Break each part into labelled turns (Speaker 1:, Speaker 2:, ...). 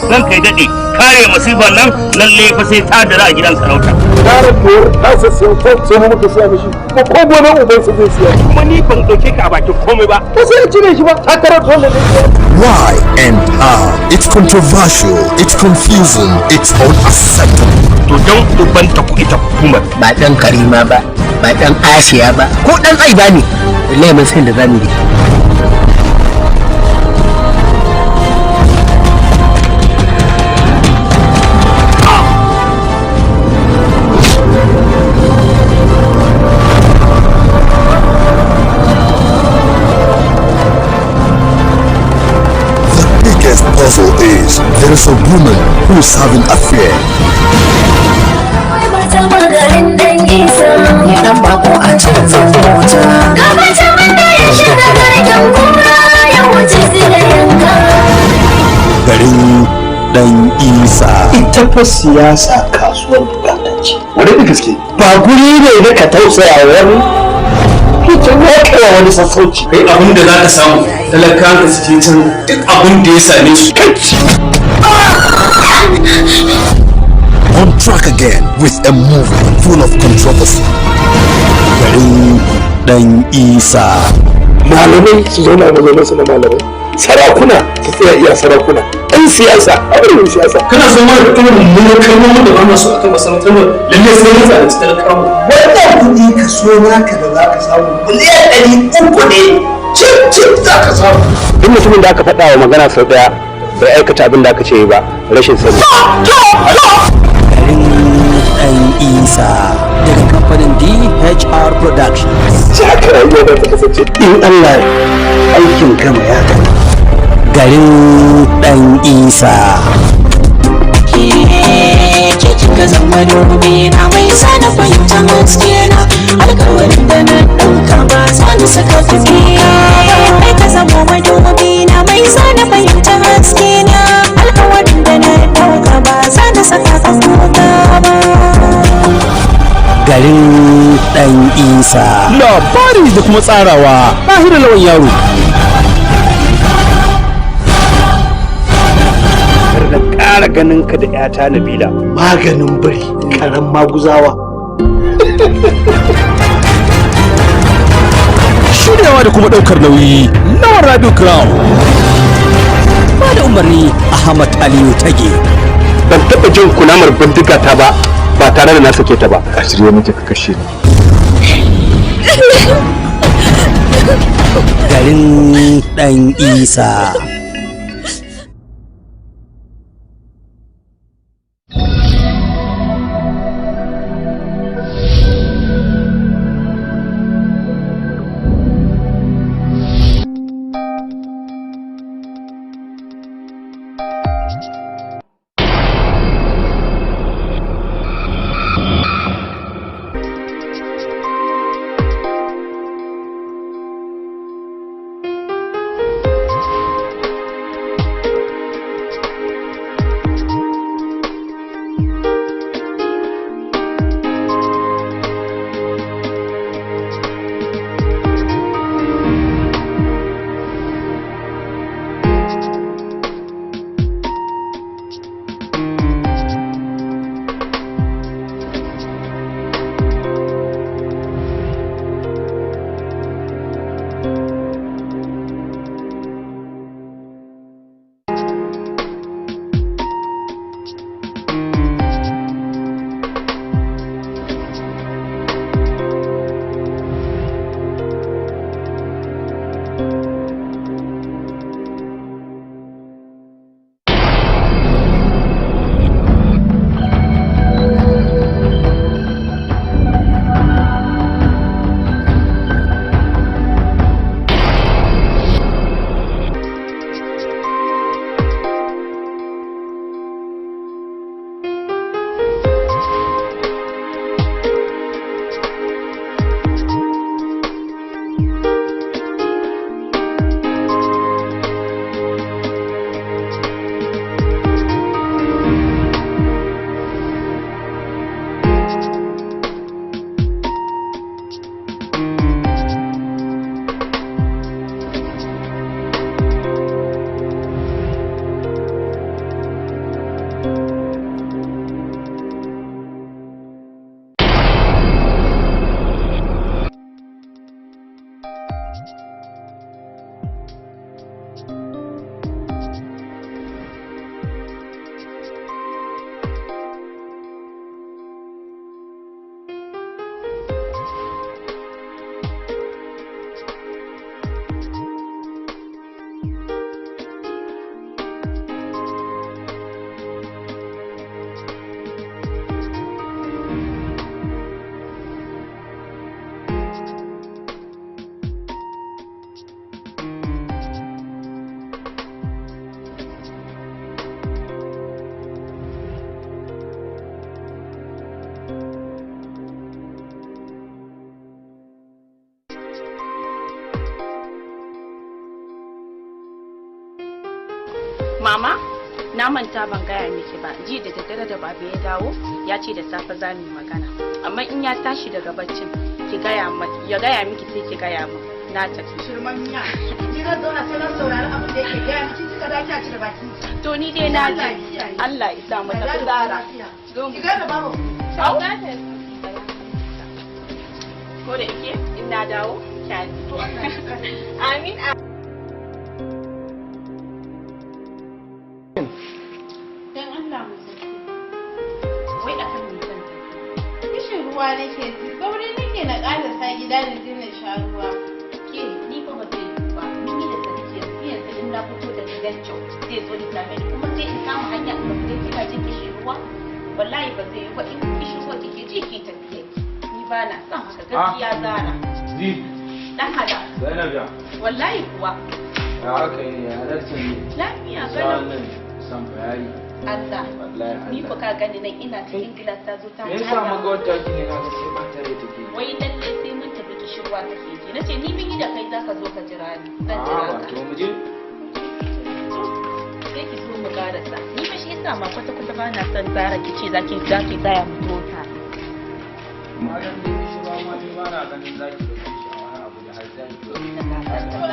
Speaker 1: nan kai daɗe kare masifar nan lalle fa sai ta dara a gidan sarauta.
Speaker 2: Yaran biyar ta sassan sai mu muka siya mishi ko gonan ubansa zai siya.
Speaker 1: Kuma ni ban ɗauke ka a bakin komai ba.
Speaker 2: Ko sai ya cire shi ba ta karar dole ne.
Speaker 3: Why and how? It's controversial, it's confusing, it's unacceptable.
Speaker 1: To don uban ta ku ita hukumar.
Speaker 4: Ba ɗan Karima ba, ba ɗan Asiya ba, ko ɗan Aiba ne. Wallahi mun san da zamu yi.
Speaker 3: Puzzle is there is a woman who is having an affair. Garin Dan Isa.
Speaker 2: Ita fa siyasa kasuwar bukatanci.
Speaker 1: Wani da gaske.
Speaker 2: Ba guri ne da ka tausaya wani. Ita ne kai wani sassauci.
Speaker 5: Kai abin da za ka samu talakawan ka suke can duk abin da ya same su kanci.
Speaker 3: On track again with a movie full of controversy. Garin Dan Isa.
Speaker 2: Malamai su zauna a mazaunansu na malamai. Sarakuna su tsaya iya sarakuna. Ɗan siyasa a wurin siyasa.
Speaker 5: Kana son mara fitar mummunar kalmomin da ba masu akan masarautar lalle sai ya tsaya cikin talakawa.
Speaker 2: Wannan kuɗi ka so naka da za ka samu miliyan 300 ne. Cip za ka samu. Duk mutumin da aka faɗa wa magana sau ɗaya bai aikata abin da aka ce ba rashin sani.
Speaker 4: Garin Dan Isa daga kamfanin DHR Productions.
Speaker 2: Haka rayuwa za ta kasance in Allah aikin gama ya gama.
Speaker 4: Garin Dan Isa.
Speaker 6: Kika zama dubi na mai sana fahimtar haske na alkawarin da na ɗauka ba za ni saka tafiya ba. Ka zama madubi na mai sana fahimtar haske na alkawarin da na ɗauka ba za ni saka kuka ba.
Speaker 4: Garin Dan Isa.
Speaker 7: Labari da kuma tsarawa Tahir Lawan Yaro.
Speaker 2: Da ƙara ganin ka da ƴata Nabila maganin bari karan maguzawa.
Speaker 7: Shiryawa da kuma ɗaukar nauyi Lawan Radio Crown.
Speaker 4: Ba da umarni Ahmad Aliyu Tage.
Speaker 2: Ban taɓa jin kunamar bindiga ta ba tare da na sake ta ba. A shirye muke ka kashe ni.
Speaker 4: Garin Dan Isa.
Speaker 8: Mama, na manta ban gaya miki ba. Ji da daddare da baba ya dawo, ya ce da safe za mu yi magana. Amma in ya tashi daga baccin, ya gaya miki sai ki gaya min. Na tafi.
Speaker 9: Shirman miya. Ki ga zauna sai na saurari abin da yake gaya miki kika da ki a ci da baki.
Speaker 8: To ni dai na ji. Allah ya sa mu tafi Zara.
Speaker 9: Ki ga da babu.
Speaker 8: Au. Ko da yake in na dawo, kyani. Amin. Dan Allah mu saki. Wai a kan mutum.
Speaker 9: Kishin ruwa nake ji, sauri nake na ƙarasa gida da jin sha ruwa.
Speaker 8: Ke ni fa ba zai yi ba. Mun yi da sadiki yanzu in na fito da gidan kyau zai zo da same ni kuma sai in kama hanya in ba kina jin kishin ruwa. Wallahi ba zai yi ba in kishin ruwa kike ji ki tafiye. Ni ba na son haka gaskiya Zara. Dan hada.
Speaker 5: Zainab ya.
Speaker 8: Wallahi kuwa.
Speaker 5: Ya haka ne ya halarci ne.
Speaker 8: Lafiya kalau.
Speaker 5: San bayani.
Speaker 8: Allah.
Speaker 5: Wallahi.
Speaker 8: Ni fa ka gani nan ina cikin gilas ta zo ta.
Speaker 5: Me yasa magawata ki ne kaga sai ba tare take.
Speaker 8: Wai lalle sai mun tafi kishirwa take ji. Nace ni bin da kai zaka zo ka jira ni. Zan jira ka.
Speaker 5: To mu je.
Speaker 8: Sai ki so mu karasa. Ni fa shi yasa ma kwata kwata ba na son Zara kice zaki tsaya mu tota.
Speaker 5: Malam da kishirwa ma ni ba na ganin zaki da shi a wani abu da har zaki.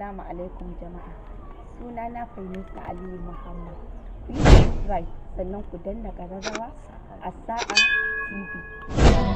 Speaker 10: Assalamu alaikum jama'a. Suna na Fahimta Aliyu Muhammad. Ku yi subscribe sannan ku danna ƙararrawa a Sa'a TV.